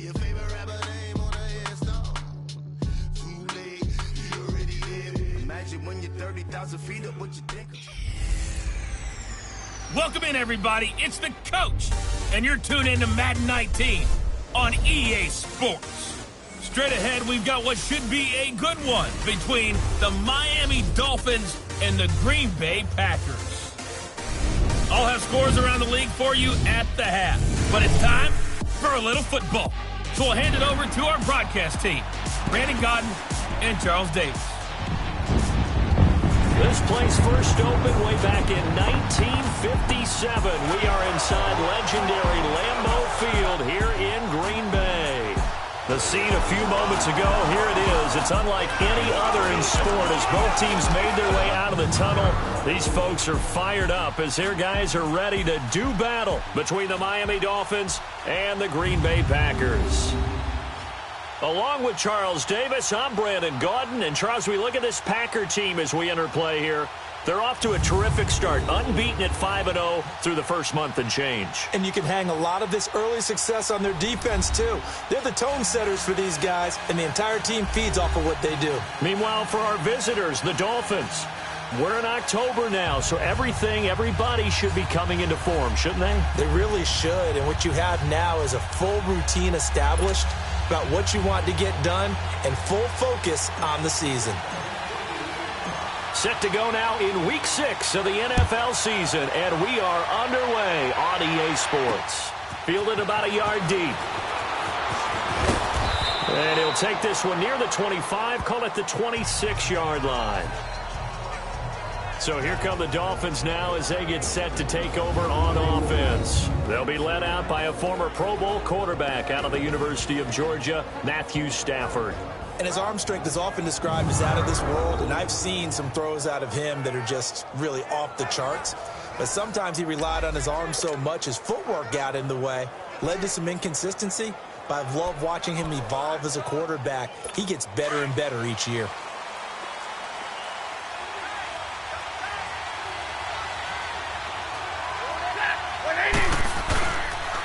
your favorite rapper name on a headstone. Too late, you already did. Imagine when you're 30,000 feet up, what you think of? Welcome in, everybody. It's the coach, and you're tuned in to Madden 19 on EA Sports. Straight ahead, we've got what should be a good one between the Miami Dolphins and the Green Bay Packers. I'll have scores around the league for you at the half, but it's time for a little football. So we'll hand it over to our broadcast team, Brandon Godden and Charles Davis. This place first opened way back in 1957. We are inside legendary Lambeau Field here in Green Bay. The scene a few moments ago, here it is. It's unlike any other in sport as both teams made their way out of the tunnel. These folks are fired up as their guys are ready to do battle between the Miami Dolphins and the Green Bay Packers. Along with Charles Davis, I'm Brandon Gaudin. And Charles, we look at this Packer team as we enter play here. They're off to a terrific start, unbeaten at 5-0 through the first month and change. And you can hang a lot of this early success on their defense, too. They're the tone setters for these guys, and the entire team feeds off of what they do. Meanwhile, for our visitors, the Dolphins, we're in October now, so everybody should be coming into form, shouldn't they? They really should, and what you have now is a full routine established about what you want to get done and full focus on the season. Set to go now in Week 6 of the NFL season, and we are underway on EA Sports. Fielded about a yard deep. And he'll take this one near the 25, call it the 26-yard line. So here come the Dolphins now as they get set to take over on offense. They'll be led out by a former Pro Bowl quarterback out of the University of Georgia, Matthew Stafford. And his arm strength is often described as out of this world, and I've seen some throws out of him that are just really off the charts. But sometimes he relied on his arm so much his footwork got in the way, led to some inconsistency. But I've loved watching him evolve as a quarterback. He gets better and better each year.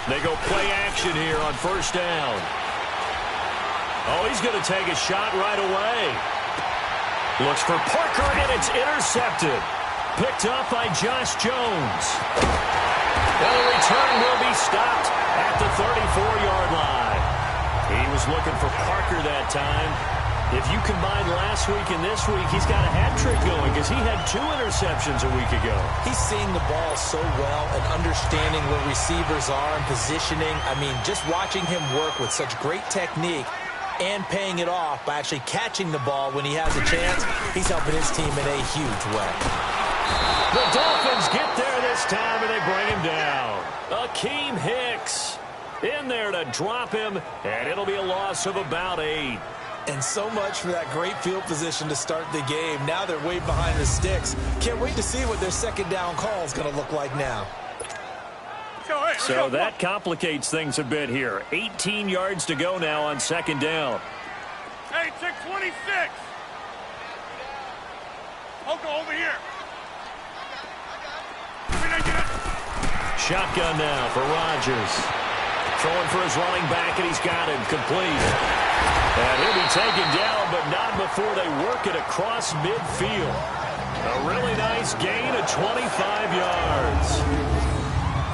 They go play action here on first down. Oh, he's going to take a shot right away. Looks for Parker, and it's intercepted. Picked up by Josh Jones. And the return will be stopped at the 34-yard line. He was looking for Parker that time. If you combine last week and this week, he's got a hat trick going because he had 2 interceptions a week ago. He's seeing the ball so well and understanding where receivers are and positioning. I mean, just watching him work with such great technique and paying it off by actually catching the ball when he has a chance, he's helping his team in a huge way. The Dolphins get there this time, and they bring him down. Akeem Hicks in there to drop him, and it'll be a loss of about 8. And so much for that great field position to start the game. Now they're way behind the sticks. Can't wait to see what their second down call is going to look like now. So that complicates things a bit here. 18 yards to go now on second down. Hey, check 26. I'll go over here. Shotgun now for Rodgers. Throwing for his running back, and he's got him complete. And he'll be taken down, but not before they work it across midfield. A really nice gain of 25 yards.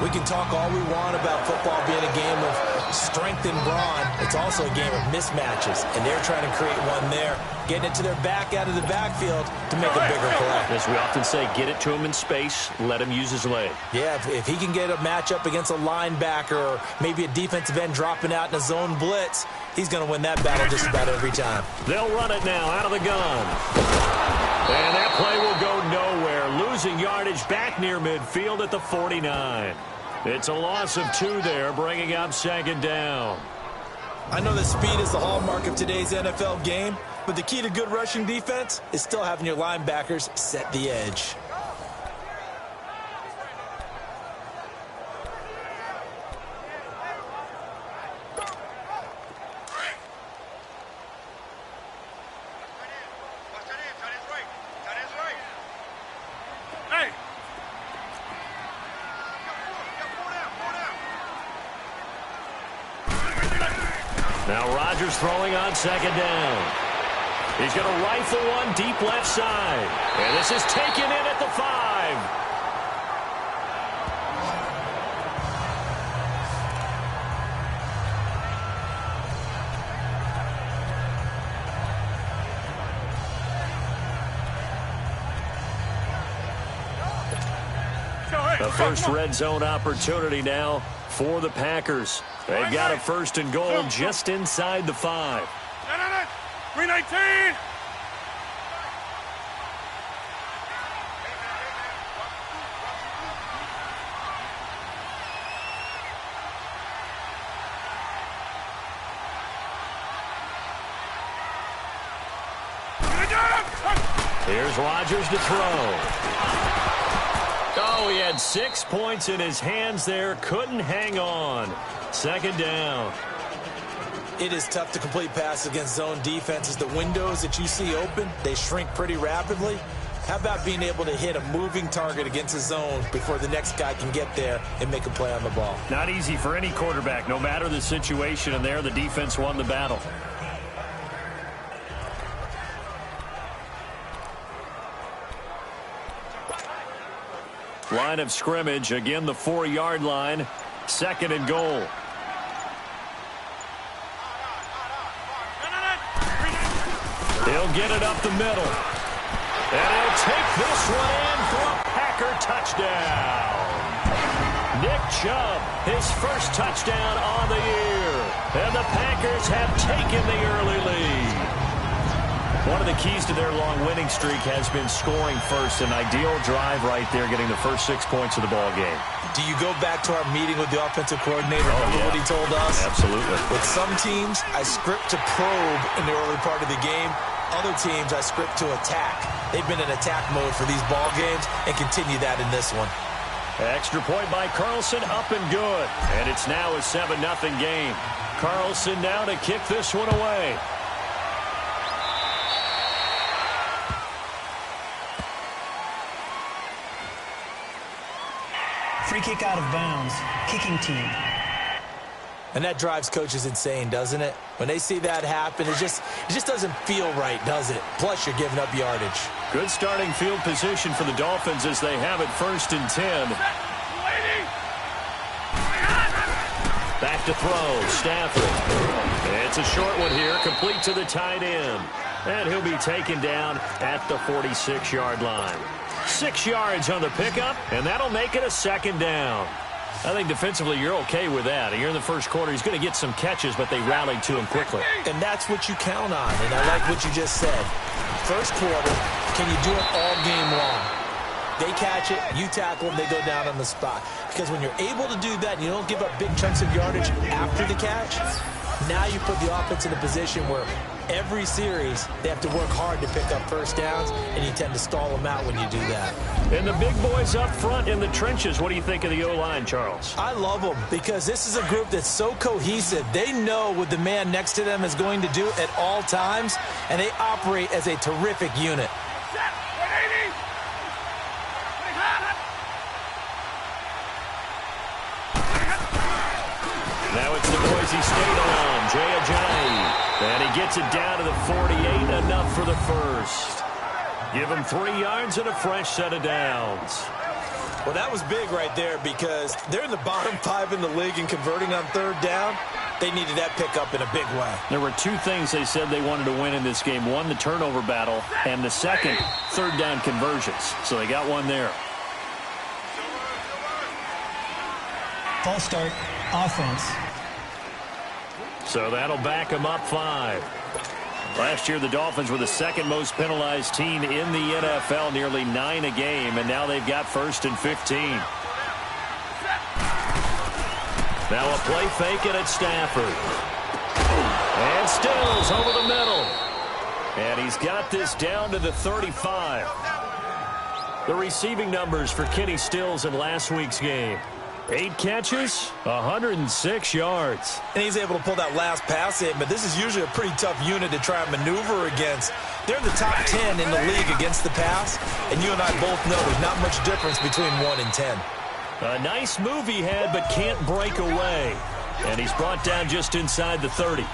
We can talk all we want about football being a game of strength and brawn. It's also a game of mismatches, and they're trying to create one there, getting it to their back out of the backfield to make a bigger play. As we often say, get it to him in space, let him use his leg. Yeah, if he can get a matchup against a linebacker or maybe a defensive end dropping out in a zone blitz, he's going to win that battle just about every time. They'll run it now out of the gun. And that play will go nowhere, losing yardage back near midfield at the 49. It's a loss of 2 there, bringing up second down. I know that speed is the hallmark of today's NFL game, but the key to good rushing defense is still having your linebackers set the edge. Now Rodgers throwing on second down. He's going to rifle one deep left side. And this is taken in at the 5. The first red zone opportunity now for the Packers. They've got a first and goal just inside the 5. 319. Here's Rodgers to throw. Oh, he had 6 points in his hands there. Couldn't hang on. Second down. It is tough to complete passes against zone defenses. The windows that you see open, they shrink pretty rapidly. How about being able to hit a moving target against a zone before the next guy can get there and make a play on the ball? Not easy for any quarterback, no matter the situation, and there the defense won the battle. Line of scrimmage, again the 4-yard line, second and goal. He'll get it up the middle. And he'll take this one in for a Packer touchdown. Nick Chubb, his first touchdown on the year. And the Packers have taken the early lead. One of the keys to their long winning streak has been scoring first. An ideal drive right there, getting the first 6 points of the ball game. Do you go back to our meeting with the offensive coordinator? Remember what he told us? Absolutely. With some teams, I script to probe in the early part of the game. Other teams, I script to attack. They've been in attack mode for these ball games and continue that in this one. Extra point by Carlson, up and good. And it's now a 7-0 game. Carlson now to kick this one away. Free kick out of bounds. Kicking team. And that drives coaches insane, doesn't it? When they see that happen, it just doesn't feel right, does it? Plus, you're giving up yardage. Good starting field position for the Dolphins as they have it 1st and 10. Back to throw, Stafford. It's a short one here, complete to the tight end. And he'll be taken down at the 46-yard line. 6 yards on the pickup, and that'll make it a second down. I think defensively you're okay with that. Here in the first quarter, he's going to get some catches, but they rallied to him quickly. And that's what you count on, and I like what you just said. First quarter, can you do it all game long? They catch it, you tackle them, they go down on the spot. Because when you're able to do that and you don't give up big chunks of yardage after the catch, now you put the offense in a position where every series they have to work hard to pick up first downs, and you tend to stall them out when you do that. And the big boys up front in the trenches, what do you think of the O-line, Charles? I love them because this is a group that's so cohesive. They know what the man next to them is going to do at all times, and they operate as a terrific unit. Now it's the Boise State alum, Jay Ajayi. And he gets it down to the 48, enough for the first. Give him 3 yards and a fresh set of downs. Well, that was big right there because they're in the bottom 5 in the league in converting on third down. They needed that pickup in a big way. There were 2 things they said they wanted to win in this game. One, the turnover battle, and the second, third down conversions. So they got one there. False start. Offense. So that'll back them up 5. Last year, the Dolphins were the second most penalized team in the NFL, nearly 9 a game, and now they've got 1st and 15. Now a play fake it at Stafford. And Stills over the middle. And he's got this down to the 35. The receiving numbers for Kenny Stills in last week's game. 8 catches, 106 yards. And he's able to pull that last pass in, but this is usually a pretty tough unit to try and maneuver against. They're in the top 10 in the league against the pass, and you and I both know there's not much difference between 1 and 10. A nice move he had, but can't break away. And he's brought down just inside the 30.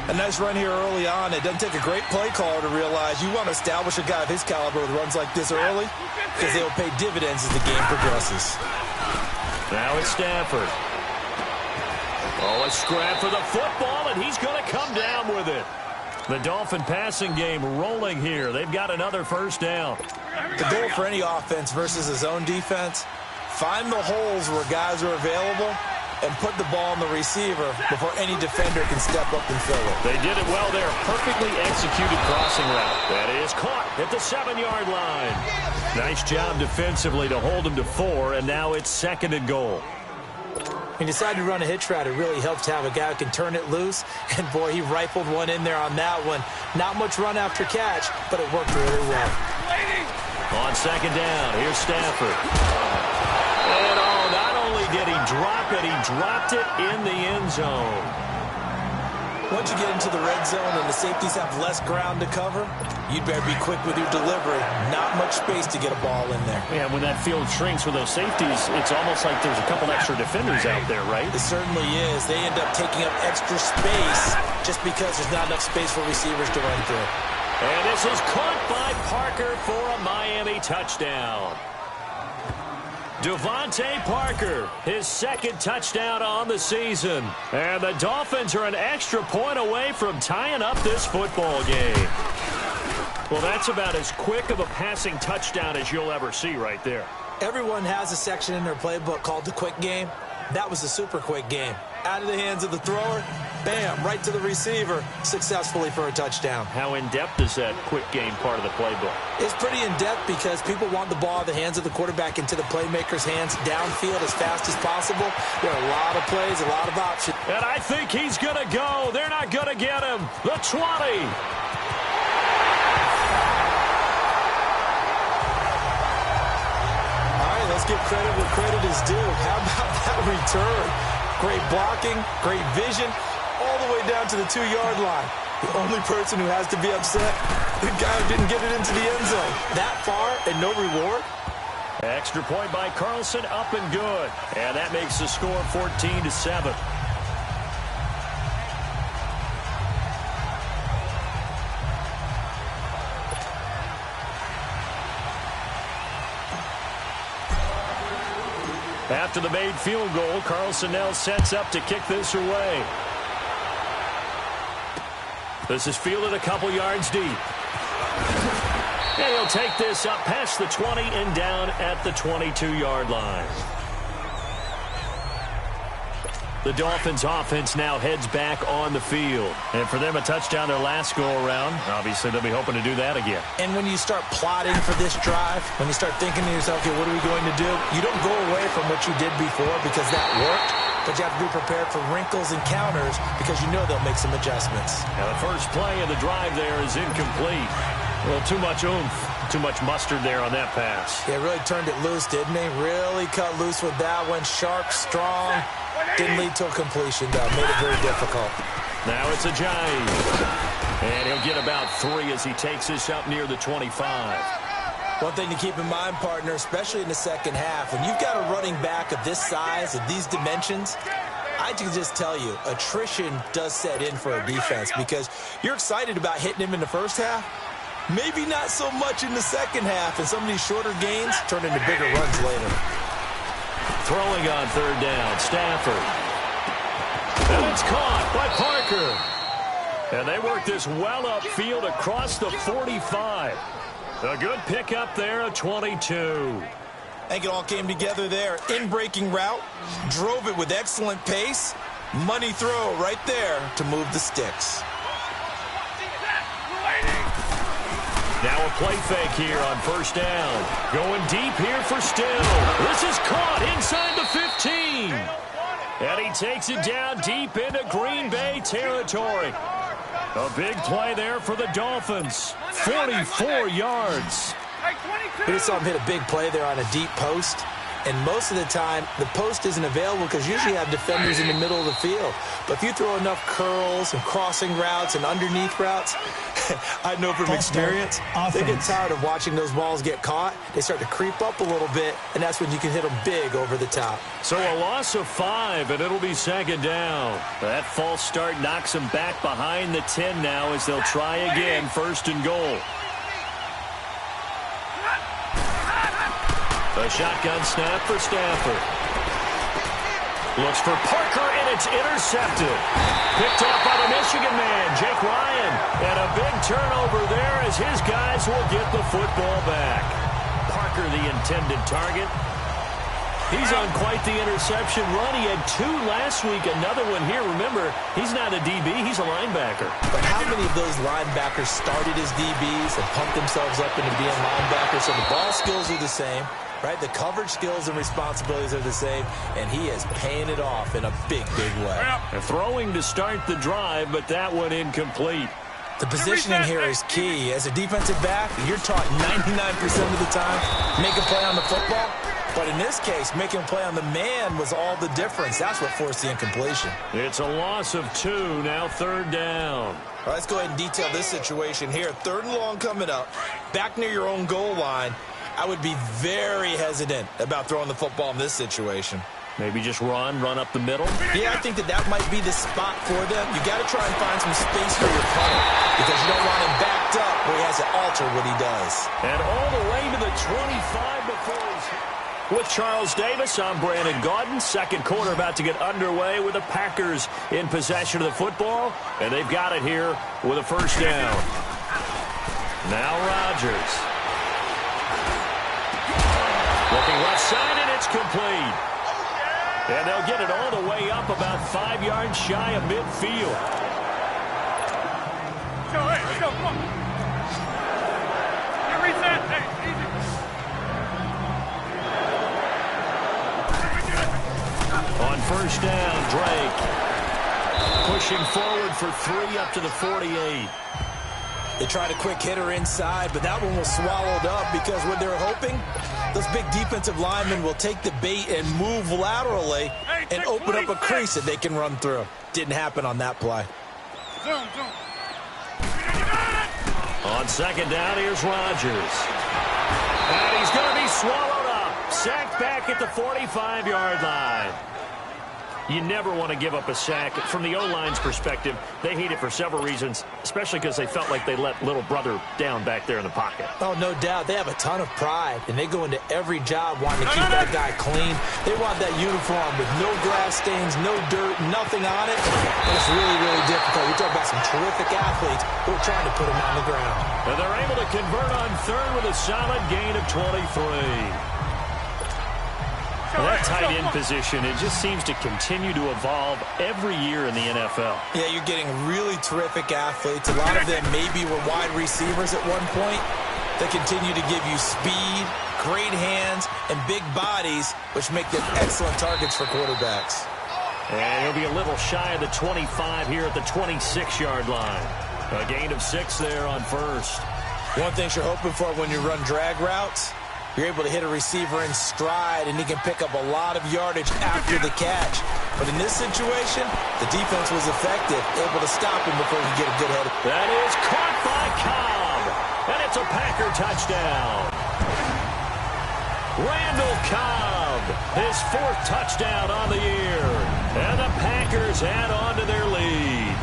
A nice run here early on. It doesn't take a great play caller to realize you want to establish a guy of his caliber with runs like this early because they will pay dividends as the game progresses. Now it's Stafford. Oh, a scrap for the football, and he's going to come down with it. The Dolphin passing game rolling here. They've got another first down. The goal for any offense versus a zone defense, find the holes where guys are available and put the ball on the receiver before any defender can step up and fill it. They did it well there. Perfectly executed crossing route. That is caught at the 7-yard line. Nice job defensively to hold him to 4, and now it's 2nd and goal. He decided to run a hitch route. It really helps to have a guy who can turn it loose. And, boy, he rifled one in there on that one. Not much run after catch, but it worked really well. On 2nd down, here's Stafford. And, not only did he drop it, he dropped it in the end zone. Once you get into the red zone and the safeties have less ground to cover, you'd better be quick with your delivery. Not much space to get a ball in there. Yeah, when that field shrinks with those safeties, it's almost like there's a couple extra defenders out there, right? It certainly is. They end up taking up extra space just because there's not enough space for receivers to run through. And this is caught by Parker for a Miami touchdown. Devontae Parker, his 2nd touchdown on the season. And the Dolphins are an extra point away from tying up this football game. Well, that's about as quick of a passing touchdown as you'll ever see right there. Everyone has a section in their playbook called the quick game. That was a super quick game. Out of the hands of the thrower, bam, right to the receiver, successfully for a touchdown. How in-depth is that quick game part of the playbook? It's pretty in-depth because people want the ball in the hands of the quarterback into the playmaker's hands downfield as fast as possible. There are a lot of plays, a lot of options. And I think he's going to go. They're not going to get him. The 20. Let's give credit where credit is due. How about that return? Great blocking, great vision, all the way down to the 2-yard line. The only person who has to be upset, the guy who didn't get it into the end zone. That far and no reward. Extra point by Carlson, up and good. And that makes the score 14-7. After the made field goal, Carlson now sets up to kick this away. This is fielded a couple yards deep. And he'll take this up past the 20 and down at the 22-yard line. The Dolphins offense now heads back on the field. And for them, a touchdown their last go-around. Obviously, they'll be hoping to do that again. And when you start plotting for this drive, when you start thinking to yourself, okay, what are we going to do? You don't go away from what you did before because that worked, but you have to be prepared for wrinkles and counters because you know they'll make some adjustments. Now, the first play of the drive there is incomplete. Well, too much oomph, too much mustard there on that pass. Yeah, really turned it loose, didn't he? Really cut loose with that one. Sharp, strong. Didn't lead to a completion, though. Made it very difficult. Now it's a Ajayi. And he'll get about 3 as he takes this up near the 25. One thing to keep in mind, partner, especially in the second half, when you've got a running back of this size, of these dimensions, I can just tell you, attrition does set in for a defense because you're excited about hitting him in the first half. Maybe not so much in the second half, and some of these shorter gains turn into bigger runs later. Throwing on 3rd down, Stafford. And it's caught by Parker. And they work this well upfield across the 45. A good pickup there at 22. I think it all came together there. In-breaking route, drove it with excellent pace. Money throw right there to move the sticks. Now a play fake here on 1st down. Going deep here for Still. This is caught inside the 15. And he takes it down deep into Green Bay territory. A big play there for the Dolphins. 44 yards. We just saw him hit a big play there on a deep post. And most of the time, the post isn't available because usually you have defenders in the middle of the field. But if you throw enough curls and crossing routes and underneath routes, I know from experience, they get tired of watching those balls get caught. They start to creep up a little bit, and that's when you can hit them big over the top. So a loss of 5, and it'll be second down. That false start knocks them back behind the 10 now as they'll try again, first and goal. A shotgun snap for Stafford. Looks for Parker, and it's intercepted. Picked off by the Michigan man, Jake Ryan. And a big turnover there as his guys will get the football back. Parker, the intended target. He's on quite the interception run. He had 2 last week, another one here. Remember, he's not a DB, he's a linebacker. But how many of those linebackers started as DBs and pumped themselves up into being linebackers? So the ball skills are the same. Right, the coverage skills and responsibilities are the same, and he is paying it off in a big, big way. Throwing to start the drive, but that one incomplete. The positioning here is key. As a defensive back, you're taught 99% of the time, make a play on the football. But in this case, making a play on the man was all the difference. That's what forced the incompletion. It's a loss of 2, now third down. All right, let's go ahead and detail this situation here. 3rd and long coming up, back near your own goal line. I would be very hesitant about throwing the football in this situation. Maybe just run up the middle? Yeah, I think that might be the spot for them. You got to try and find some space for your opponent because you don't want him backed up where he has to alter what he does. And all the way to the 25 before he's... With Charles Davis, I'm Brandon Gaudin. Second quarter about to get underway with the Packers in possession of the football. And they've got it here with a first down. Now Rodgers. Looking left side, and it's complete. And they'll get it all the way up about 5 yards shy of midfield. Let's go, come on. Hey, reset. Hey, easy. On first down, Drake. Pushing forward for 3 up to the 48. They tried a quick hitter inside, but that one was swallowed up because what they're hoping, those big defensive linemen will take the bait and move laterally and open up a crease that they can run through. Didn't happen on that play. Zoom. On second down, here's Rodgers. And he's going to be swallowed up. Sacked back at the 45-yard line. You never want to give up a sack. From the O-line's perspective, they hate it for several reasons, especially because they felt like they let little brother down back there in the pocket. Oh, no doubt. They have a ton of pride, and they go into every job wanting to keep that guy clean. They want that uniform with no grass stains, no dirt, nothing on it. And it's really, really difficult. We talk about some terrific athletes who are trying to put him on the ground. And they're able to convert on third with a solid gain of 23. That tight end position, it just seems to continue to evolve every year in the NFL. Yeah, you're getting really terrific athletes. A lot of them maybe were wide receivers at one point. They continue to give you speed, great hands, and big bodies, which make them excellent targets for quarterbacks. And he'll be a little shy of the 25 here at the 26-yard line. A gain of 6 there on first. One thing you're hoping for when you run drag routes, you're able to hit a receiver in stride, and he can pick up a lot of yardage after the catch. But in this situation, the defense was effective, able to stop him before he get a good head. That is caught by Cobb, and it's a Packer touchdown. Randall Cobb, his 4th touchdown on the year, and the Packers add on to their lead.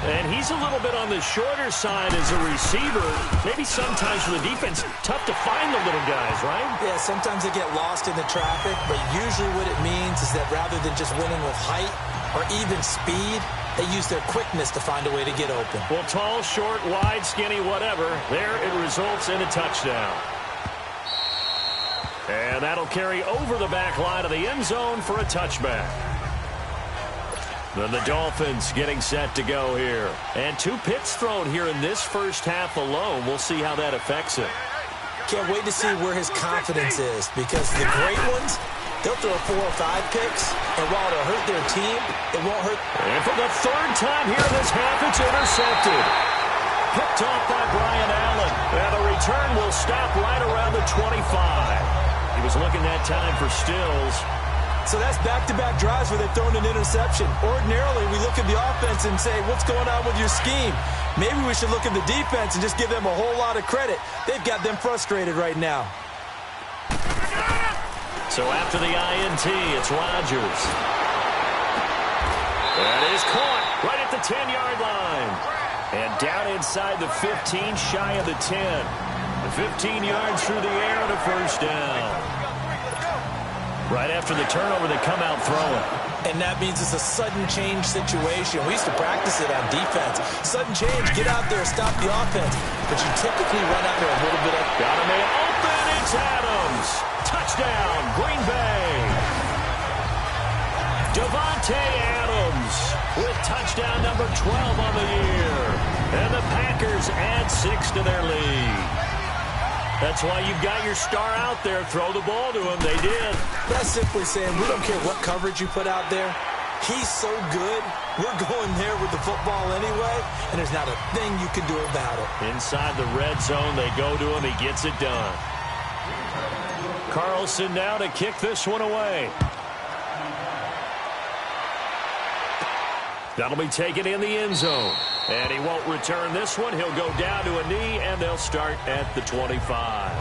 And he's a little bit on the shorter side as a receiver. Maybe sometimes for the defense, tough to find the little guys, right? Yeah, sometimes they get lost in the traffic, but usually what it means is that rather than just winning with height or even speed, they use their quickness to find a way to get open. Well, tall, short, wide, skinny, whatever, there it results in a touchdown. And that'll carry over the back line of the end zone for a touchback. Then the Dolphins getting set to go here. And 2 picks thrown here in this first half alone. We'll see how that affects him. Can't wait to see where his confidence is, because the great ones, they'll throw 4 or 5 picks, and while it'll hurt their team, it won't hurt. And for the 3rd time here in this half, it's intercepted. Picked off by Brian Allen. And the return will stop right around the 25. He was looking that time for Stills. So that's back-to-back drives where they've thrown an interception. Ordinarily, we look at the offense and say, what's going on with your scheme? Maybe we should look at the defense and just give them a whole lot of credit. They've got them frustrated right now. So after the INT, it's Rodgers. That is caught right at the 10-yard line. And down inside the 15, shy of the 10. The 15 yards through the air and a first down. Right after the turnover, they come out throwing. And that means it's a sudden change situation. We used to practice it on defense. Sudden change, get out there, stop the offense. But you typically run out there a little bit of... Got a man open, it's Adams. Touchdown, Green Bay. Devontae Adams with touchdown number 12 on the year. And the Packers add 6 to their lead. That's why you've got your star out there. Throw the ball to him. They did. That's simply saying we don't care what coverage you put out there. He's so good. We're going there with the football anyway, and there's not a thing you can do about it. Inside the red zone, they go to him. He gets it done. Carlson now to kick this one away. That'll be taken in the end zone. And he won't return this one. He'll go down to a knee, and they'll start at the 25.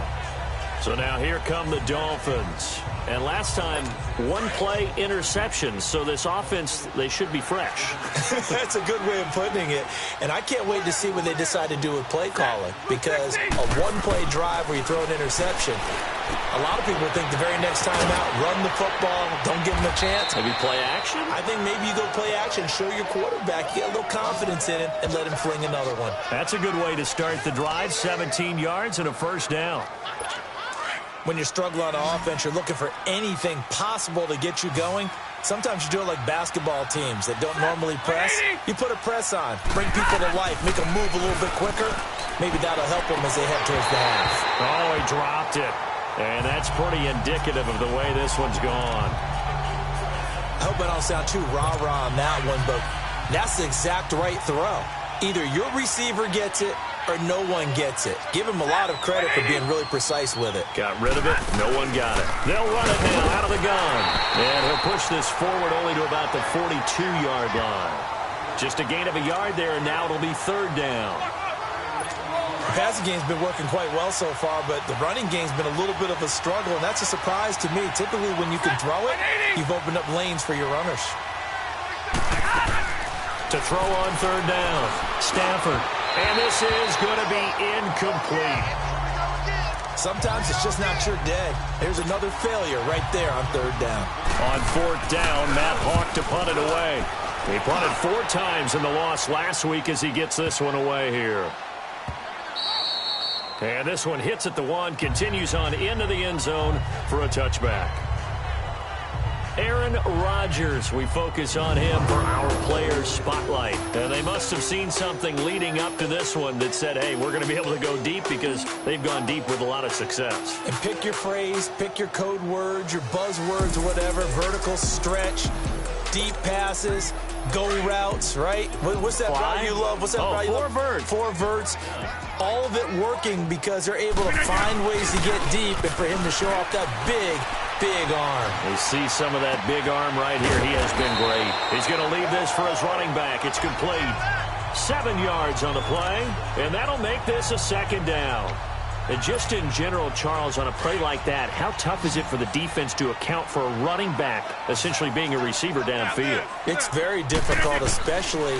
So now here come the Dolphins. And last time, one-play interception. So this offense, they should be fresh. That's a good way of putting it. And I can't wait to see what they decide to do with play calling. Because a one-play drive where you throw an interception, a lot of people think the very next time out, run the football, don't give them a chance. Maybe play action? I think maybe you go play action, show your quarterback, get a little confidence in him, and let him fling another one. That's a good way to start the drive. 17 yards and a first down. When you're struggling on offense, you're looking for anything possible to get you going. Sometimes you do it like basketball teams that don't normally press. You put a press on, bring people to life, make them move a little bit quicker. Maybe that'll help them as they head towards the half. Oh, he dropped it. And that's pretty indicative of the way this one's gone. I hope I don't sound too rah-rah on that one, but that's the exact right throw. Either your receiver gets it or no one gets it. Give him a lot of credit for being really precise with it. Got rid of it. No one got it. They'll run it now out of the gun. And he'll push this forward only to about the 42-yard line. Just a gain of a yard there, and now it'll be third down. The passing game's been working quite well so far, but the running game's been a little bit of a struggle, and that's a surprise to me. Typically, when you can throw it, you've opened up lanes for your runners. To throw on third down, Stafford. And this is going to be incomplete. Sometimes it's just not your day. There's another failure right there on third down. On fourth down, Matt Hawk to punt it away. He punted 4 times in the loss last week as he gets this one away here. And this one hits at the 1, continues on into the end zone for a touchback. Aaron Rodgers, we focus on him for our Players Spotlight. And they must have seen something leading up to this one that said, hey, we're going to be able to go deep because they've gone deep with a lot of success. And pick your phrase, pick your code words, your buzzwords or whatever, vertical stretch, deep passes, go routes, right? What's that route you love? What's that route you love? 4 verts. 4 verts. All of it working because they're able to find ways to get deep and for him to show off that big arm. We see some of that big arm right here. He has been great. He's going to leave this for his running back. It's complete. 7 yards on the play, and that'll make this a second down. And just in general, Charles, on a play like that, how tough is it for the defense to account for a running back essentially being a receiver downfield? It's very difficult, especially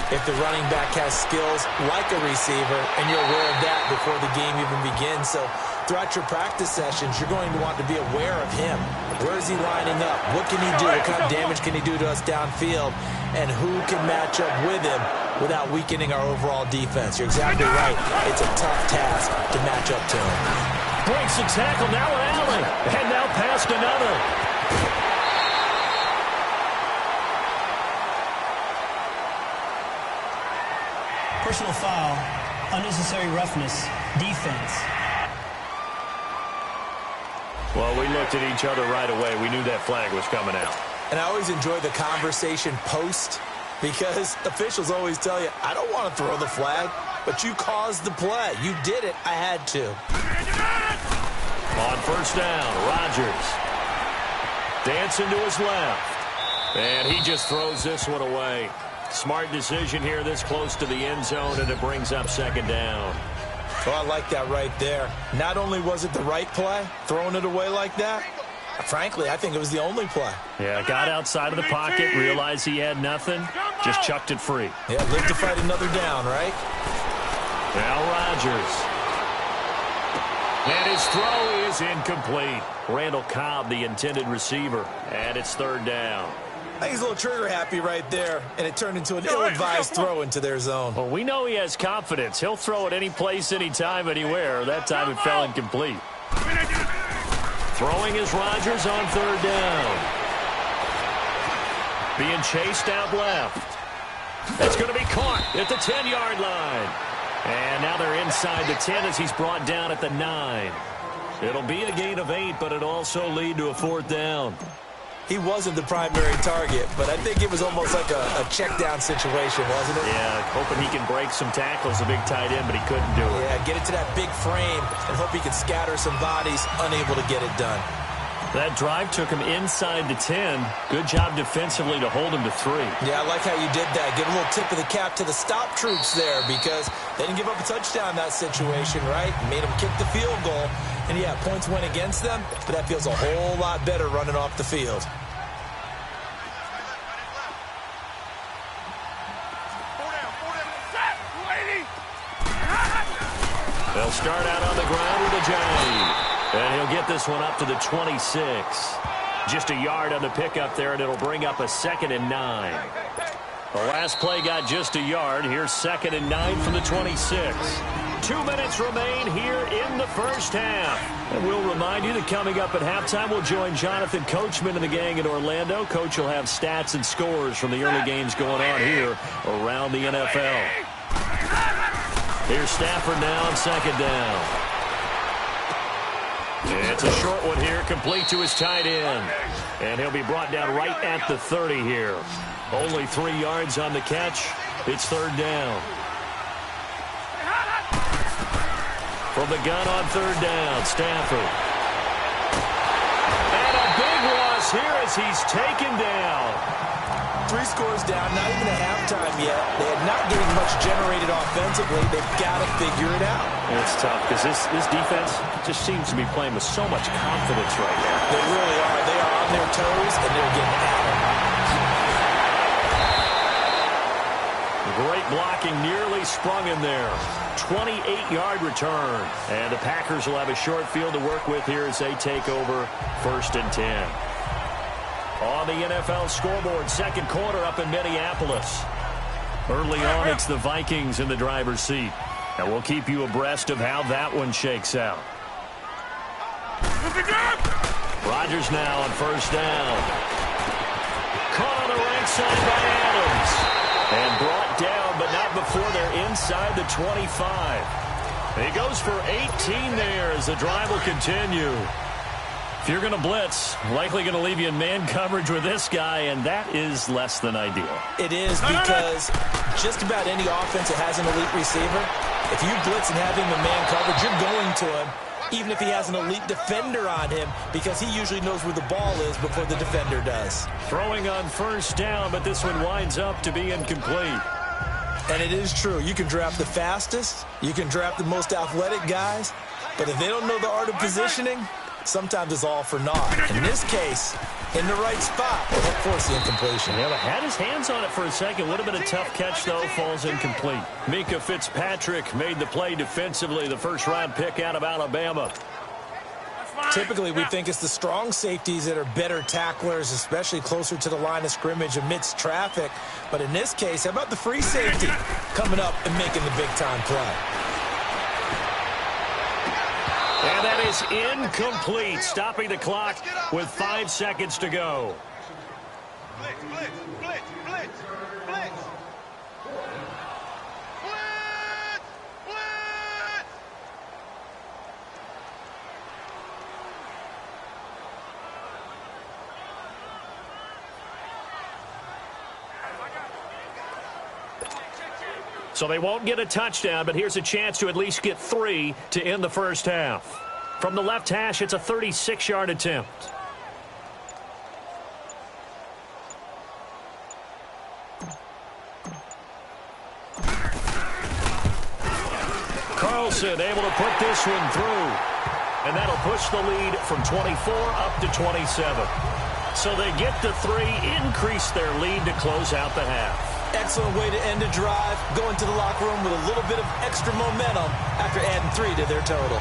if the running back has skills like a receiver, and you're aware of that before the game even begins. So throughout your practice sessions, you're going to want to be aware of him. Where is he lining up? What can he do? What kind of damage can he do to us downfield? And who can match up with him without weakening our overall defense? You're exactly right. It's a tough task to match up to him. Breaks the tackle, now an alley, and now past another. Personal foul, unnecessary roughness, defense. Well, we looked at each other right away. We knew that flag was coming out. And I always enjoy the conversation post because officials always tell you, I don't want to throw the flag, but you caused the play. You did it. I had to. On first down, Rodgers. Dancing to his left. And he just throws this one away. Smart decision here this close to the end zone, and it brings up second down. Oh, I like that right there. Not only was it the right play, throwing it away like that, frankly, I think it was the only play. Yeah, got outside of the pocket, realized he had nothing, just chucked it free. Yeah, live to fight another down, right? Now Rodgers. And his throw is incomplete. Randall Cobb, the intended receiver, and it's third down. I think he's a little trigger happy right there, and it turned into an ill-advised throw into their zone. Well, we know he has confidence. He'll throw it any place, anytime, anywhere. That time it fell incomplete. Throwing is Rodgers on third down. Being chased out left. That's going to be caught at the 10-yard line. And now they're inside the 10 as he's brought down at the 9. It'll be a gain of 8, but it'll also lead to a fourth down. He wasn't the primary target, but I think it was almost like a check-down situation, wasn't it? Yeah, hoping he can break some tackles, a big tight end, but he couldn't do it. Yeah, get it to that big frame and hope he can scatter some bodies, unable to get it done. That drive took him inside the 10. Good job defensively to hold him to 3. Yeah, I like how you did that. Give a little tip of the cap to the stop troops there because they didn't give up a touchdown in that situation, right? Made them kick the field goal. And, yeah, points went against them, but that feels a whole lot better running off the field. They'll start out on the ground with a Johnny. And he'll get this one up to the 26. Just a yard on the pickup there, and it'll bring up a 2nd and 9. The last play got just a yard. Here's 2nd and 9 from the 26. 2 minutes remain here in the first half. And we'll remind you that coming up at halftime, we'll join Jonathan Coachman and the gang in Orlando. Coach will have stats and scores from the early games going on here around the NFL. Here's Stafford now on 2nd down. It's a short one here, complete to his tight end. And he'll be brought down right at the 30 here. Only 3 yards on the catch. It's third down. From the gun on third down, Stafford. And a big loss here as he's taken down. 3 scores down, not even at halftime yet. They are not getting much generated offensively. They've got to figure it out. It's tough because this defense just seems to be playing with so much confidence right now. They really are. They are on their toes, and they're getting at it. Great blocking, nearly sprung him there. 28-yard return. And the Packers will have a short field to work with here as they take over 1st and 10. On the NFL scoreboard, second quarter up in Minneapolis. Early on, it's the Vikings in the driver's seat. And we'll keep you abreast of how that one shakes out. Rodgers now on first down. Caught on the right side by Adams. And brought down, but not before they're inside the 25. He goes for 18 there as the drive will continue. If you're going to blitz, likely going to leave you in man coverage with this guy, and that is less than ideal. It is because just about any offense that has an elite receiver, if you blitz and have him in man coverage, you're going to him, even if he has an elite defender on him, because he usually knows where the ball is before the defender does. Throwing on first down, but this one winds up to be incomplete. And it is true. You can draft the fastest, you can draft the most athletic guys, but if they don't know the art of positioning, sometimes it's all for naught. In this case, in the right spot, will force the incompletion. Yeah, but had his hands on it for a second. Would have been a tough catch, though. Falls incomplete. Minkah Fitzpatrick made the play defensively, the first-round pick out of Alabama. Typically, we think it's the strong safeties that are better tacklers, especially closer to the line of scrimmage amidst traffic. But in this case, how about the free safety coming up and making the big-time play? And that is incomplete, stopping the clock with 5 seconds to go. Blitz, blitz, blitz, blitz, blitz. Blitz, blitz. So they won't get a touchdown, but here's a chance to at least get 3 to end the first half. From the left hash, it's a 36-yard attempt. Carlson able to put this one through. And that'll push the lead from 24 up to 27. So they get the 3, increase their lead to close out the half. Excellent way to end a drive. Go into the locker room with a little bit of extra momentum after adding 3 to their total.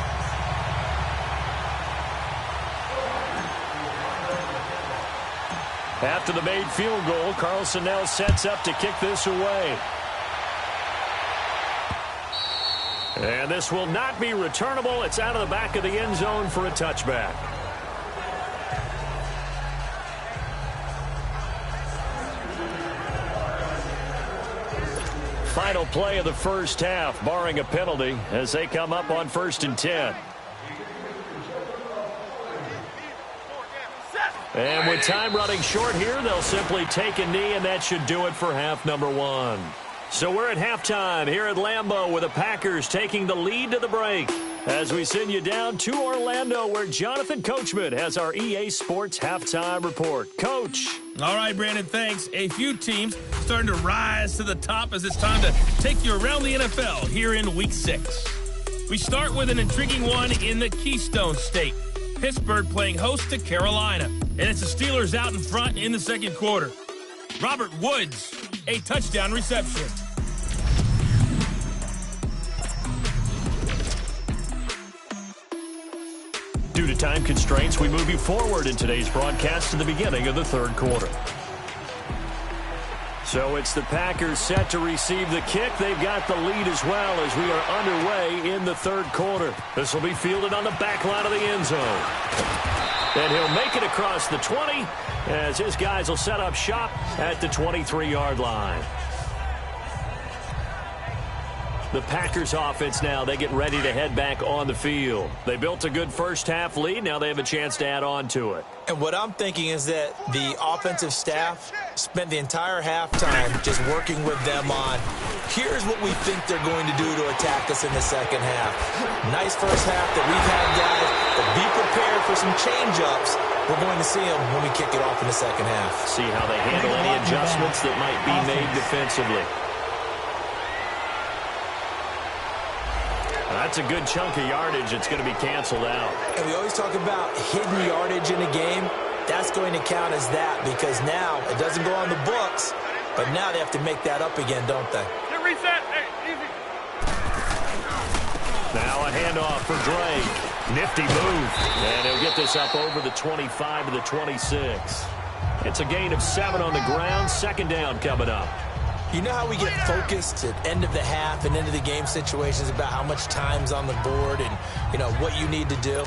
After the made field goal, Carlson now sets up to kick this away. And this will not be returnable. It's out of the back of the end zone for a touchback. Final play of the first half, barring a penalty, as they come up on 1st and 10. And with time running short here, they'll simply take a knee, and that should do it for half number 1. So we're at halftime here at Lambeau with the Packers taking the lead to the break. As we send you down to Orlando, where Jonathan Coachman has our EA Sports Halftime Report. Coach. All right, Brandon, thanks. A few teams starting to rise to the top as it's time to take you around the NFL here in Week 6. We start with an intriguing one in the Keystone State. Pittsburgh playing host to Carolina. And it's the Steelers out in front in the second quarter. Robert Woods, a touchdown reception. Due to time constraints, we move you forward in today's broadcast to the beginning of the third quarter. So it's the Packers set to receive the kick. They've got the lead as well as we are underway in the third quarter. This will be fielded on the back line of the end zone. And he'll make it across the 20 as his guys will set up shop at the 23-yard line. The Packers offense now, they get ready to head back on the field. They built a good first half lead. Now they have a chance to add on to it. And what I'm thinking is that the offensive staff spent the entire halftime just working with them on, here's what we think they're going to do to attack us in the second half. Nice first half that we've had, guys, but be prepared for some change-ups. We're going to see them when we kick it off in the second half. See how they handle any adjustments that might be made defensively. That's a good chunk of yardage. It's going to be canceled out. And we always talk about hidden yardage in a game. That's going to count as that because now it doesn't go on the books, but now they have to make that up again, don't they? Get reset. Hey, easy. Now a handoff for Drake. Nifty move. And he'll get this up over the 25 to the 26. It's a gain of 7 on the ground. Second down coming up. You know how we get focused at end of the half and into the game situations about how much time's on the board and, you know, what you need to do?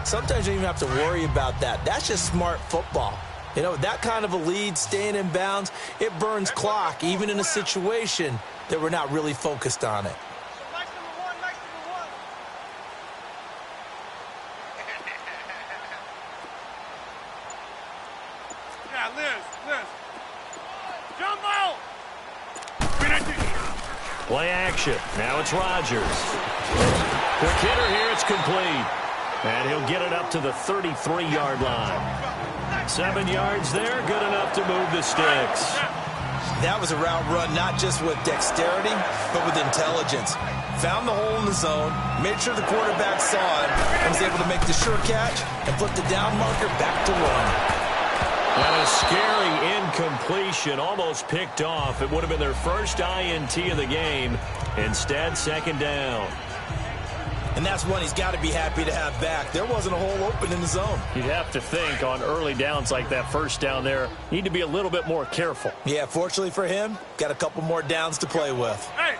Sometimes you don't even have to worry about that. That's just smart football. You know, that kind of a lead, staying in bounds, it burns clock, even in a situation that we're not really focused on it. Yeah, Liz. Jump out. Play action. Now it's Rodgers. Quick hitter here. It's complete. And he'll get it up to the 33-yard line. 7 yards there. Good enough to move the sticks. That was a route run not just with dexterity, but with intelligence. Found the hole in the zone, made sure the quarterback saw it, and was able to make the sure catch and flip the down marker back to 1. And a scary incompletion, almost picked off. It would have been their first INT of the game. Instead, second down. And that's one he's got to be happy to have back. There wasn't a hole open in the zone. You'd have to think on early downs like that first down there, need to be a little bit more careful. Yeah, fortunately for him, got a couple more downs to play with. Hey.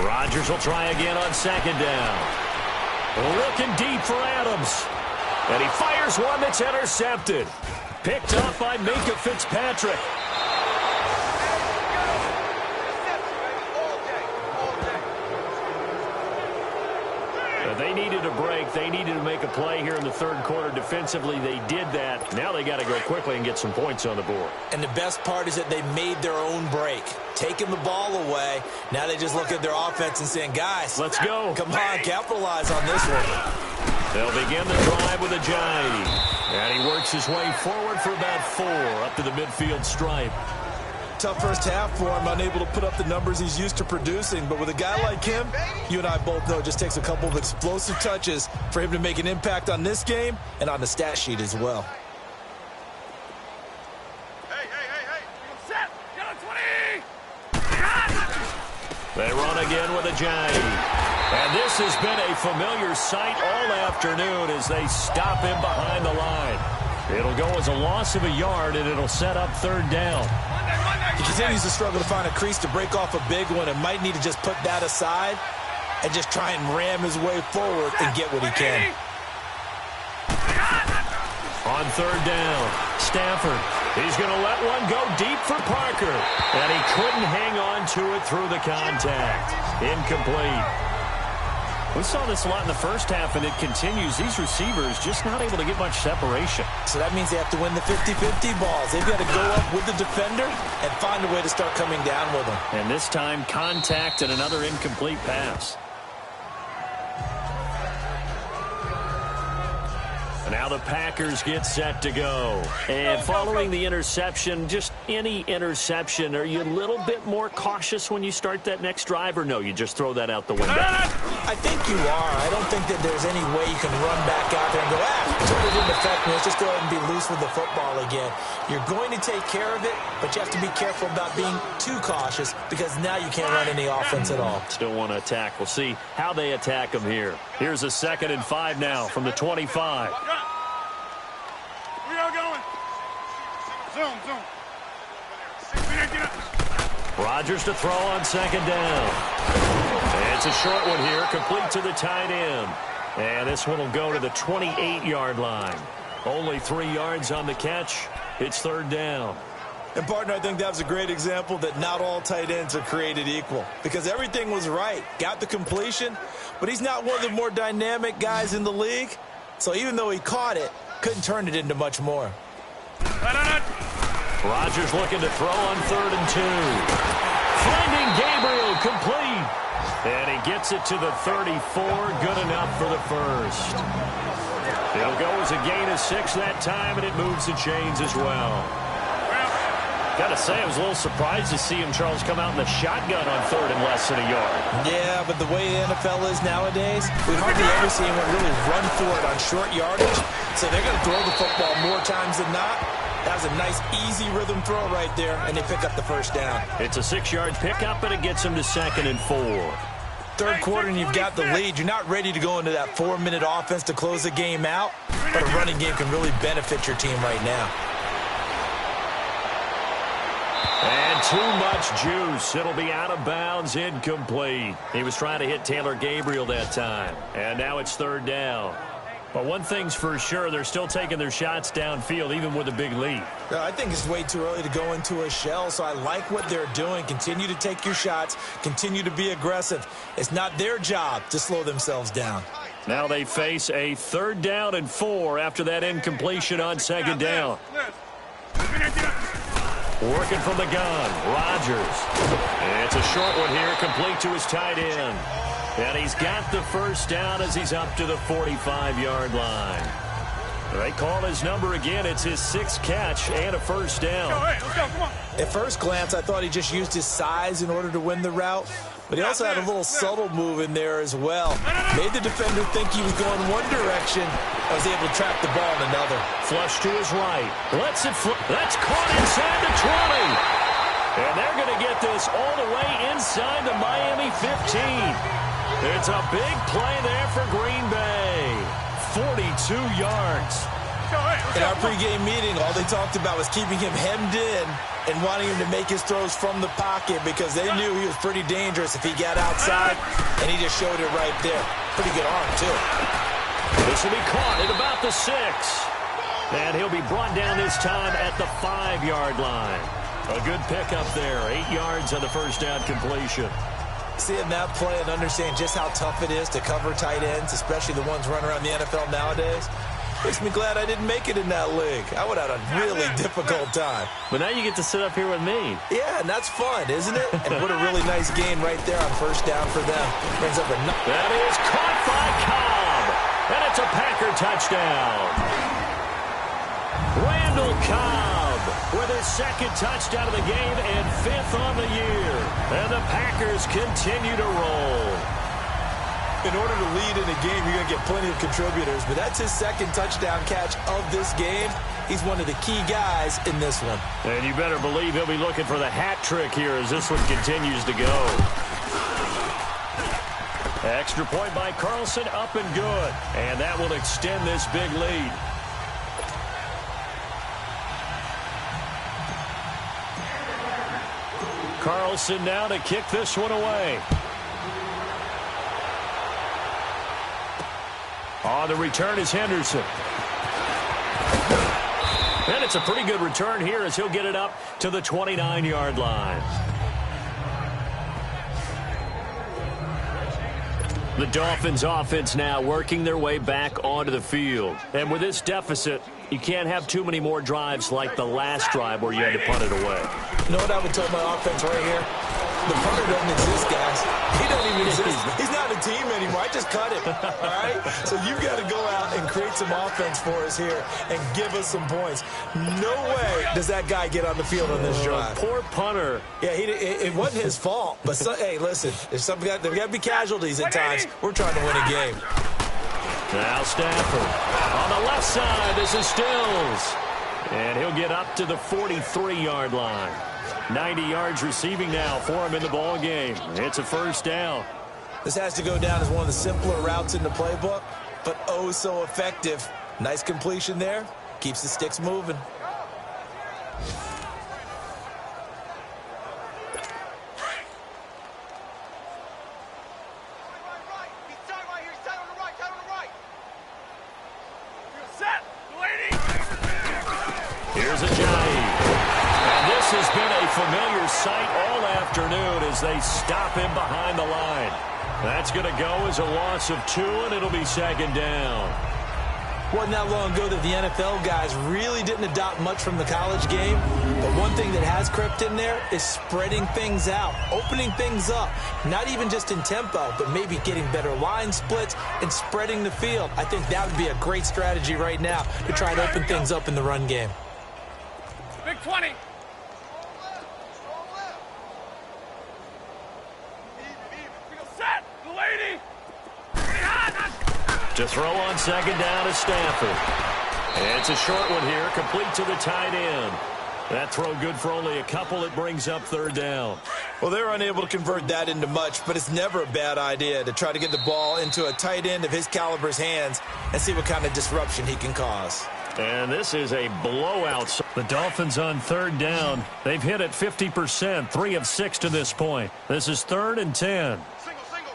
Rodgers will try again on second down. Looking deep for Adams. And he fires one that's intercepted. Picked up by Minka Fitzpatrick. They needed a break. They needed to make a play here in the third quarter. Defensively, they did that. Now they got to go quickly and get some points on the board. And the best part is that they made their own break. Taking the ball away. Now they just look at their offense and saying, guys, let's go. Come on, capitalize on this one. They'll begin the drive with a Ajayi. And he works his way forward for about 4 up to the midfield stripe. tough first half for him, unable to put up the numbers he's used to producing. But with a guy like him, you and I both know it just takes a couple of explosive touches for him to make an impact on this game and on the stat sheet as well. Set. Get on 20. They run again with a Johnny. And this has been a familiar sight all afternoon as they stop him behind the line. It'll go as a loss of a yard, and it'll set up third down. He continues to struggle to find a crease to break off a big one and might need to just put that aside and just try and ram his way forward and get what he can. On third down, Stafford. He's going to let one go deep for Parker. And he couldn't hang on to it through the contact. Incomplete. We saw this a lot in the first half, and it continues. These receivers just not able to get much separation. So that means they have to win the 50-50 balls. They've got to go up with the defender and find a way to start coming down with them. And this time, contact and another incomplete pass. Now the Packers get set to go. And following the interception, just any interception, are you a little bit more cautious when you start that next drive, or no, you just throw that out the window? I think you are. I don't think that there's any way you can run back out there and go, it didn't affect me. Let's just go ahead and be loose with the football again. You're going to take care of it, but you have to be careful about being too cautious because now you can't run any offense at all. Still want to attack. We'll see how they attack them here. Here's a 2nd and 5 now from the 25. We are going. Zoom. Rodgers to throw on 2nd down. And it's a short one here, complete to the tight end. And this one will go to the 28-yard line. Only 3 yards on the catch. It's 3rd down. And, partner, I think that was a great example that not all tight ends are created equal because everything was right. Got the completion, but he's not one of the more dynamic guys in the league. So even though he caught it, couldn't turn it into much more. Rodgers looking to throw on 3rd and 2. Finding Gabriel complete. And he gets it to the 34. Good enough for the first. It'll go as a gain of 6 that time, and it moves the chains as well. Got to say, I was a little surprised to see him, Charles, come out in the shotgun on 3rd and less than a yard. Yeah, but the way the NFL is nowadays, we hardly ever see anyone really run for it on short yardage. So they're going to throw the football more times than not. That was a nice, easy rhythm throw right there, and they pick up the first down. It's a 6-yard pickup, and it gets them to 2nd and 4. Third quarter, and you've got the lead. You're not ready to go into that 4-minute offense to close the game out, but a running game can really benefit your team right now. And too much juice. It'll be out of bounds, incomplete. He was trying to hit Taylor Gabriel that time. And now it's 3rd down. But one thing's for sure, they're still taking their shots downfield, even with a big lead. I think it's way too early to go into a shell, so I like what they're doing. Continue to take your shots. Continue to be aggressive. It's not their job to slow themselves down. Now they face a 3rd down and 4 after that incompletion on 2nd down. Working from the gun, Rodgers. It's a short one here, complete to his tight end. And he's got the first down as he's up to the 45-yard line. They call his number again. It's his 6th catch and a first down. Let's go, come on. At first glance, I thought he just used his size in order to win the route. But he also had a little subtle move in there as well. Made the defender think he was going one direction. I was able to trap the ball in another. Flush to his right. Lets it flip. That's caught inside the 20. And they're going to get this all the way inside the Miami 15. It's a big play there for Green Bay. 42 yards. In our pregame meeting, all they talked about was keeping him hemmed in and wanting him to make his throws from the pocket because they knew he was pretty dangerous if he got outside, and he just showed it right there. Pretty good arm, too. This will be caught at about the 6. And he'll be brought down this time at the 5-yard line. A good pickup there. 8 yards on the first down completion. Seeing that play and understand just how tough it is to cover tight ends, especially the ones running around the NFL nowadays, makes me glad I didn't make it in that league. I would have had a really difficult time. But now you get to sit up here with me. Yeah, and that's fun, isn't it? And what a really nice gain right there on first down for them. Brings up a... That is caught by Cobb. And it's a Packer touchdown. Randall Cobb with his second touchdown of the game and 5th on the year. And the Packers continue to roll. In order to lead in a game, you're going to get plenty of contributors, but that's his second touchdown catch of this game. He's one of the key guys in this one. And you better believe he'll be looking for the hat trick here as this one continues to go. Extra point by Carlson, up and good. And that will extend this big lead. Carlson now to kick this one away. On the return is Henderson. And it's a pretty good return here as he'll get it up to the 29-yard line. The Dolphins offense now working their way back onto the field. And with this deficit, you can't have too many more drives like the last drive where you had to punt it away. You know what I would tell my offense right here? The punter doesn't exist, guys. He doesn't even exist. He's not a team anymore. I just cut him, all right? So you've got to go out and create some offense for us here and give us some points. No way does that guy get on the field on this drive. Poor punter. Yeah, it wasn't his fault. But, hey, listen, there's got to be casualties at times. We're trying to win a game. Now Stafford. On the left side, this is Stills. And he'll get up to the 43-yard line. 90 yards receiving now for him in the ball game. It's a first down. This has to go down as one of the simpler routes in the playbook, but oh so effective. Nice completion there. Keeps the sticks moving. Here's Ajayi. And this has been a familiar sight all afternoon as they stop him behind the line. That's going to go as a loss of 2, and it'll be second down. Wasn't that long ago that the NFL guys really didn't adopt much from the college game. But one thing that has crept in there is spreading things out, opening things up. Not even just in tempo, but maybe getting better line splits and spreading the field. I think that would be a great strategy right now to try and open things up in the run game. Big 20. Set. The lady. To throw on second down is Stafford. And it's a short one here, complete to the tight end. That throw good for only a couple. It brings up third down. Well, they're unable to convert that into much, but it's never a bad idea to try to get the ball into a tight end of his caliber's hands and see what kind of disruption he can cause. And this is a blowout. The Dolphins on third down. They've hit it 50%, 3 of 6 to this point. This is 3rd and 10. Single.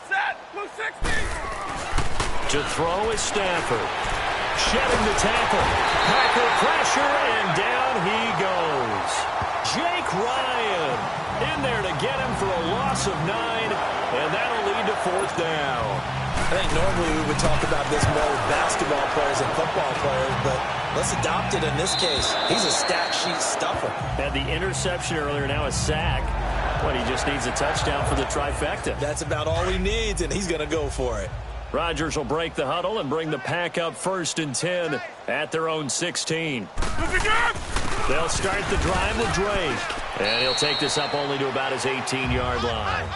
Set. Blue 60. To throw is Stafford. Shedding the tackle. Packer pressure, and down he goes. Jake Ryan in there to get him for a loss of 9, and that'll lead to 4th down. I think normally we would talk about this more with basketball players and football players, but let's adopt it in this case. He's a stat sheet stuffer. Had the interception earlier, now a sack. But he just needs a touchdown for the trifecta. That's about all he needs, and he's going to go for it. Rodgers will break the huddle and bring the Pack up 1st and 10 at their own 16. They'll start the drive with Drake. And he'll take this up only to about his 18-yard line.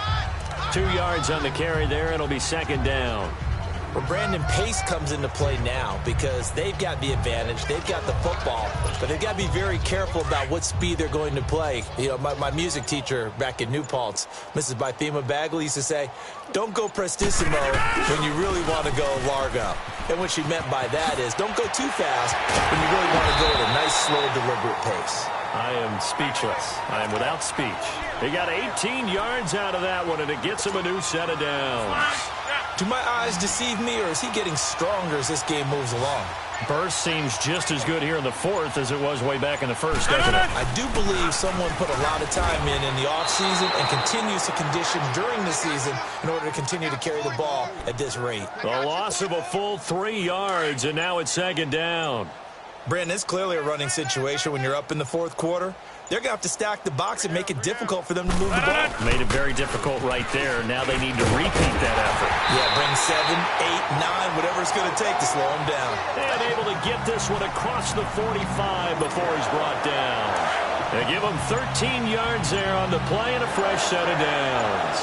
2 yards on the carry there, and it'll be second down. Well, Brandon, pace comes into play now because they've got the advantage. They've got the football, but they've got to be very careful about what speed they're going to play. You know, my music teacher back in New Paltz, Mrs. Bythema Bagley, used to say, don't go prestissimo when you really want to go largo. And what she meant by that is don't go too fast when you really want to go at a nice, slow, deliberate pace. I am speechless. I am without speech. He got 18 yards out of that one, and it gets him a new set of downs. Do my eyes deceive me, or is he getting stronger as this game moves along? Burst seems just as good here in the 4th as it was way back in the 1st, doesn't it? I do believe someone put a lot of time in the offseason and continues to condition during the season in order to continue to carry the ball at this rate. The loss of a full 3 yards, and now it's second down. Brandon, it's clearly a running situation when you're up in the fourth quarter. They're going to have to stack the box and make it difficult for them to move the ball. Made it very difficult right there. Now they need to repeat that effort. Yeah, bring 7, 8, 9, whatever it's going to take to slow him down. And able to get this one across the 45 before he's brought down. They give him 13 yards there on the play and a fresh set of downs.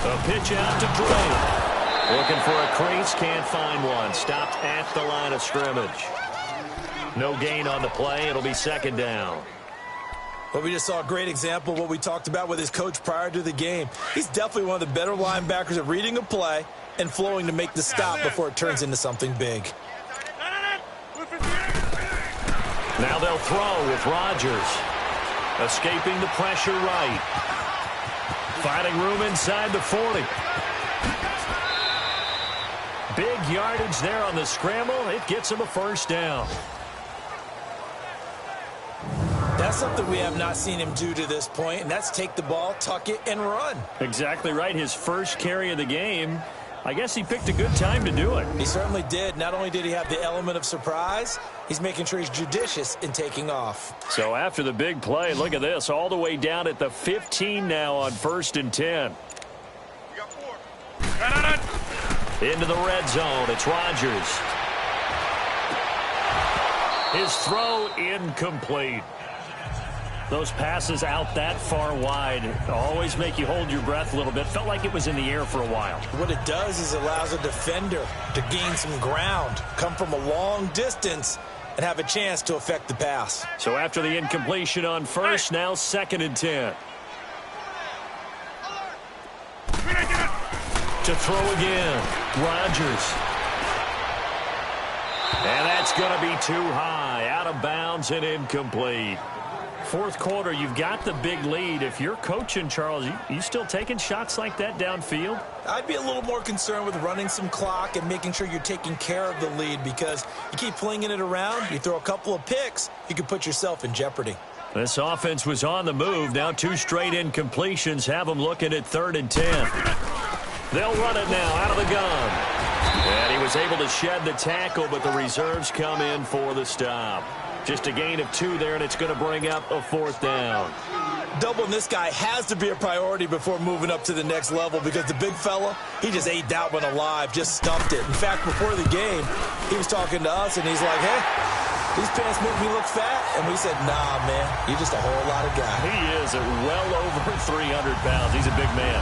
A pitch out to Drake. Looking for a crease, can't find one. Stopped at the line of scrimmage. No gain on the play. It'll be second down. Well, we just saw a great example of what we talked about with his coach prior to the game. He's definitely one of the better linebackers at reading a play and flowing to make the stop before it turns into something big. Now they'll throw with Rodgers. Escaping the pressure right. Finding room inside the 40. Big yardage there on the scramble. It gets him a first down. That's something we have not seen him do to this point, and that's take the ball, tuck it, and run. Exactly right. His first carry of the game. I guess he picked a good time to do it. He certainly did. Not only did he have the element of surprise, he's making sure he's judicious in taking off. So after the big play, look at this. All the way down at the 15 now on 1st and 10. You got 4. Into the red zone. It's Rodgers. His throw incomplete. Those passes out that far wide always make you hold your breath a little bit. Felt like it was in the air for a while. What it does is it allows a defender to gain some ground, come from a long distance, and have a chance to affect the pass. So after the incompletion on first, now 2nd and 10. To throw again, Rodgers. And that's going to be too high, out of bounds and incomplete. Fourth quarter, you've got the big lead. If you're coaching, Charles, you still taking shots like that downfield? I'd be a little more concerned with running some clock and making sure you're taking care of the lead, because you keep flinging it around, you throw a couple of picks, you can put yourself in jeopardy. This offense was on the move. Now 2 straight incompletions have them looking at 3rd and 10. They'll run it now out of the gun. And he was able to shed the tackle, but the reserves come in for the stop. Just a gain of 2 there, and it's going to bring up a 4th down. Doubling this guy has to be a priority before moving up to the next level, because the big fella, he just ate that one alive, just stumped it. In fact, before the game, he was talking to us, and he's like, hey, these pants make me look fat. And we said, nah, man, you're just a whole lot of guy. He is at well over 300 pounds. He's a big man.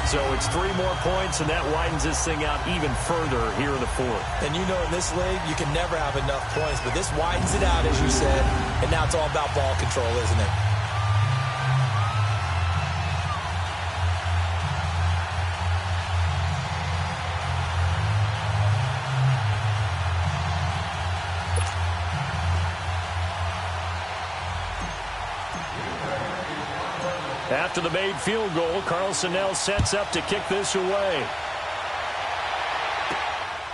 So it's 3 more points, and that widens this thing out even further here in the 4th. And you know, in this league, you can never have enough points, but this widens it out, as you said, and now it's all about ball control, isn't it? After the made field goal, Carlson now sets up to kick this away.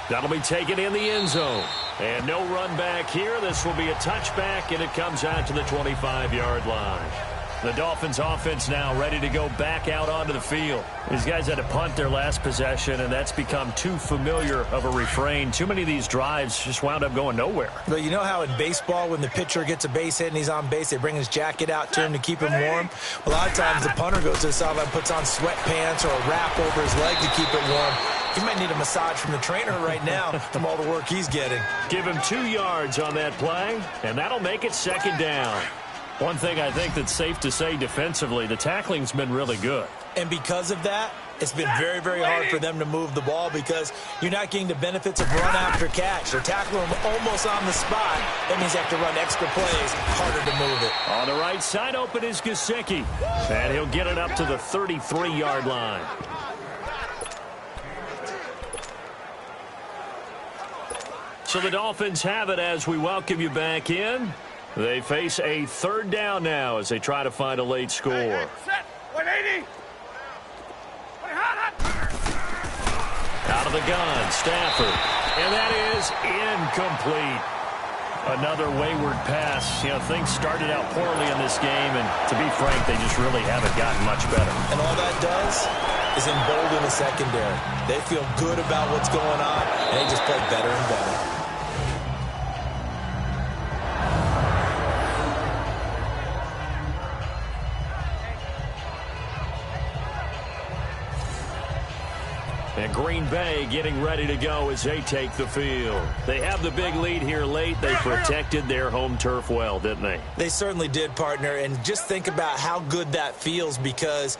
That'll be taken in the end zone. And no run back here. This will be a touchback, and it comes out to the 25-yard line. The Dolphins offense now ready to go back out onto the field. These guys had to punt their last possession, and that's become too familiar of a refrain. Too many of these drives just wound up going nowhere. But you know how in baseball, when the pitcher gets a base hit and he's on base, they bring his jacket out to him to keep him warm? A lot of times the punter goes to the sideline, puts on sweatpants or a wrap over his leg to keep it warm. He might need a massage from the trainer right now from all the work he's getting. Give him 2 yards on that play, and that'll make it 2nd down. One thing I think that's safe to say defensively, the tackling's been really good. And because of that, it's been very, very hard for them to move the ball, because you're not getting the benefits of run after catch. They're tackling him almost on the spot. That means they have to run extra plays, harder to move it. On the right side open is Gesicki, and he'll get it up to the 33-yard line. So the Dolphins have it as we welcome you back in. They face a 3rd down now as they try to find a late score. Set. 180. Out of the gun, Stafford. And that is incomplete. Another wayward pass. You know, things started out poorly in this game, and to be frank, they just really haven't gotten much better. And all that does is embolden the secondary. They feel good about what's going on, and they just play better and better. And Green Bay getting ready to go as they take the field. They have the big lead here late. They protected their home turf well, didn't they? They certainly did, partner. And just think about how good that feels, because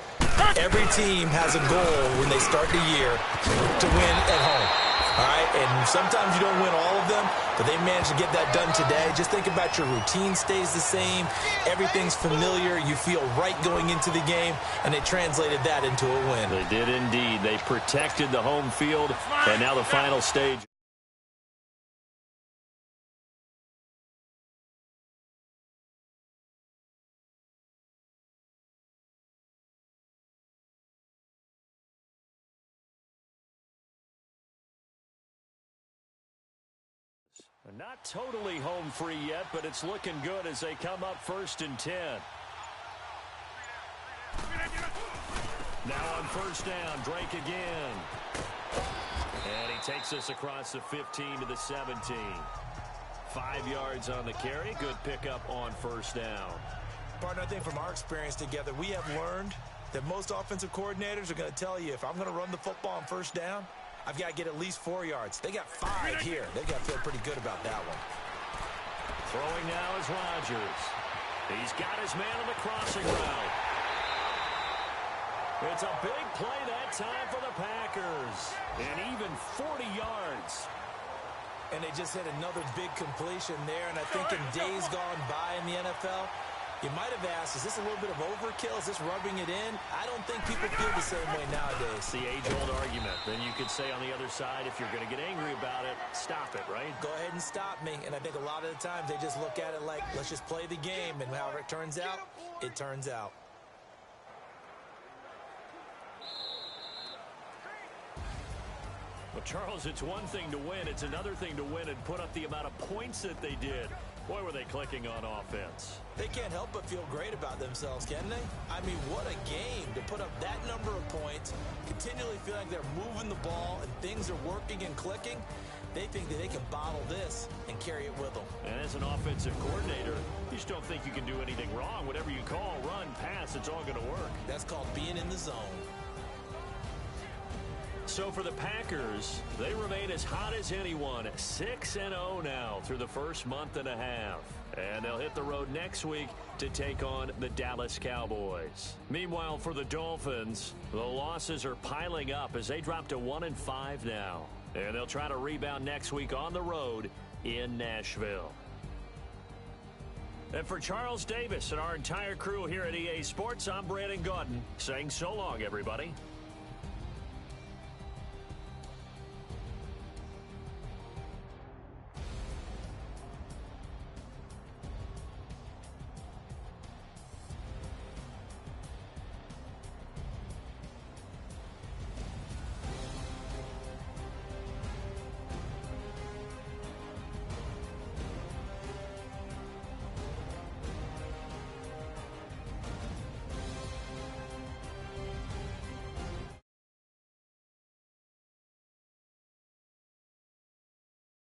every team has a goal when they start the year to win at home. All right, and sometimes you don't win all of them, but they managed to get that done today. Just think about your routine stays the same. Everything's familiar. You feel right going into the game, and they translated that into a win. They did indeed. They protected the home field, and now the final stage. Not totally home free yet, but it's looking good as they come up 1st and 10. Now on 1st down, Drake again. And he takes us across the 15 to the 17. 5 yards on the carry. Good pickup on 1st down. Partner, I think from our experience together, we have learned that most offensive coordinators are going to tell you, if I'm going to run the football on 1st down, I've got to get at least 4 yards. They got 5 here. They've got to feel pretty good about that one. Throwing now is Rodgers. He's got his man on the crossing route. It's a big play that time for the Packers. And even 40 yards. And they just hit another big completion there. And I think in days gone by in the NFL, you might have asked, is this a little bit of overkill? Is this rubbing it in? I don't think people feel the same way nowadays. It's the age-old argument. Then you could say on the other side, if you're going to get angry about it, stop it, right? Go ahead and stop me. And I think a lot of the times they just look at it like, let's just play the game. And however it turns out, it turns out. Well, Charles, it's one thing to win. It's another thing to win and put up the amount of points that they did. Boy, were they clicking on offense. They can't help but feel great about themselves, can they? I mean, what a game to put up that number of points, continually feel like they're moving the ball and things are working and clicking. They think that they can bottle this and carry it with them. And as an offensive coordinator, you just don't think you can do anything wrong. Whatever you call, run, pass, it's all going to work. That's called being in the zone. So for the Packers, they remain as hot as anyone, 6-0 now through the first month and a half. And they'll hit the road next week to take on the Dallas Cowboys. Meanwhile, for the Dolphins, the losses are piling up as they drop to 1-5 now. And they'll try to rebound next week on the road in Nashville. And for Charles Davis and our entire crew here at EA Sports, I'm Brandon Gaudin saying so long, everybody.